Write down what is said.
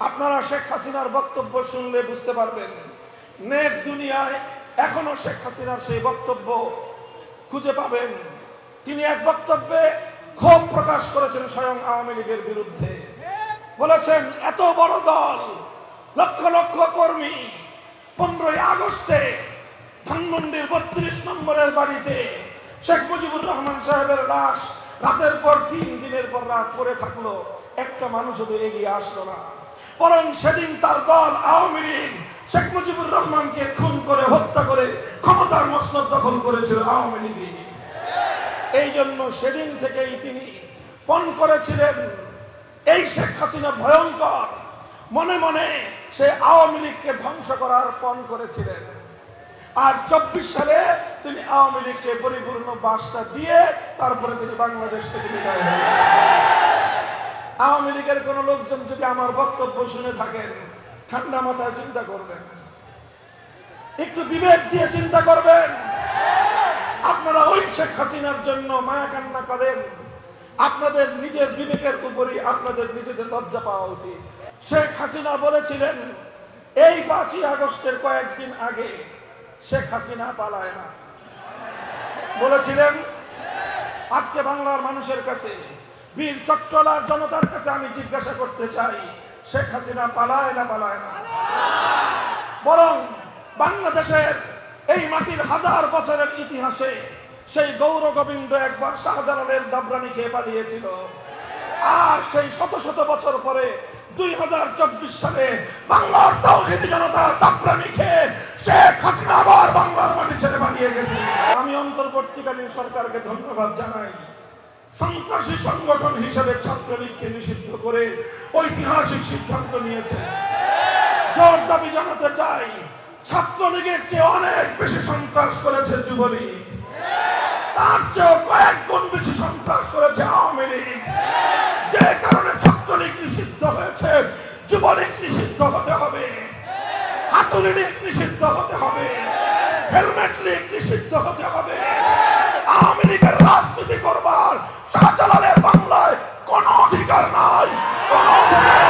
আপনারা শেখ হাসিনার বক্তব্য শুনলে বুঝতে পারবেন নেট দুনিয়ায় এখনো শেখ হাসিনার সেই বক্তব্য খুঁজে পাবেন। তিনি এক বক্তব্যে ক্ষোভ প্রকাশ করেছেন স্বয়ং আওয়ামী লীগের বিরুদ্ধে। বলেছেন, এত বড় দল, লক্ষ লক্ষ কর্মী 15ই আগস্টে ধানমন্ডির 32 নম্বরের বাড়িতে শেখ মুজিবুর রহমান সাহেবের লাশ রাতের পর দিন, দিনের পর রাত পড়ে থাকলো, একটা মানুষও তো এগিয়ে আসলো না। বরং সেদিন তার দল আওয়ামী লীগ শেখ মুজিবুর রহমানকে খুন করে হত্যা করে ক্ষমতার মসনদ দখল করেছিল আওয়ামী লীগ। এই জন্য সেদিন থেকেই তিনি পণ করেছিলেন এই শেখ হাসিনা ভয়ঙ্কর, মনে মনে সে আওয়ামী লীগকে ধ্বংস করার পণ করেছিলেন। আর 24 সালে তিনি আওয়ামী লীগকে পরিপূর্ণ বাসটা দিয়ে তারপরে তিনি বাংলাদেশ থেকে বিদায় হয়েছেন। আওয়ামী লীগের কোন লোকজন যদি আমার বক্তব্য শুনে থাকেন, ঠান্ডা মাথায় চিন্তা করবেন, একটু বিবেক দিয়ে চিন্তা করবেন। আপনারা ওই শেখ হাসিনার জন্য মায়া কান্না করেন, আপনাদের নিজের বিবেকের উপরই আপনাদের নিজেদের লজ্জা পাওয়া উচিত। শেখ হাসিনা বলেছিলেন এই 5ই আগস্টের কয়েকদিন আগে শেখ হাসিনা পালায় না, বলেছিলেন। আজকে বাংলার মানুষের কাছে, বীর চট্টলার জনতার কাছে আমি জিজ্ঞাসা করতে চাই, শেখ হাসিনা পালায় না পালায় না? বরং বাংলাদেশের এই মাটির হাজার বছরের ইতিহাসে সেই গৌর গোবিন্দ একবার শাহজালালের দাবরানি খেয়ে পালিয়েছিল, আর সেই শত শত বছর পরে 2024 সালে বাংলার তাওহীদি জনতার দাবরানি খেয়ে শেখ হাসিনা আবার বাংলার মাটি ছেড়ে পালিয়ে গেছে। আমি অন্তর্বর্তীকালীন সরকারকে ধন্যবাদ জানাই। সন্ত্রাসী সংগঠন হিসেবে ছাত্রলীগকে নিষিদ্ধ করে ঐতিহাসিক সিদ্ধান্ত নিয়েছে। জোর দাবি জানাতে চাই, ছাত্রলীগের চেয়ে অনেক বেশি সন্ত্রাস করেছে যুবলীগ, তার চেয়েও কয়েক গুণ বেশি সন্ত্রাস করেছে আওয়ামী লীগ। যে কারণে ছাত্রলীগ নিষিদ্ধ হয়েছে, যুবলীগ নিষিদ্ধ হতে হবে, হাতুড়ি লীগ নিষিদ্ধ হতে হবে, হেলমেট লীগ নিষিদ্ধ হতে হবে। আওয়ামী লীগের রাজনীতি করবার শাহজালালের বাংলায় কোনো অধিকার নাই, কোনো অধিকার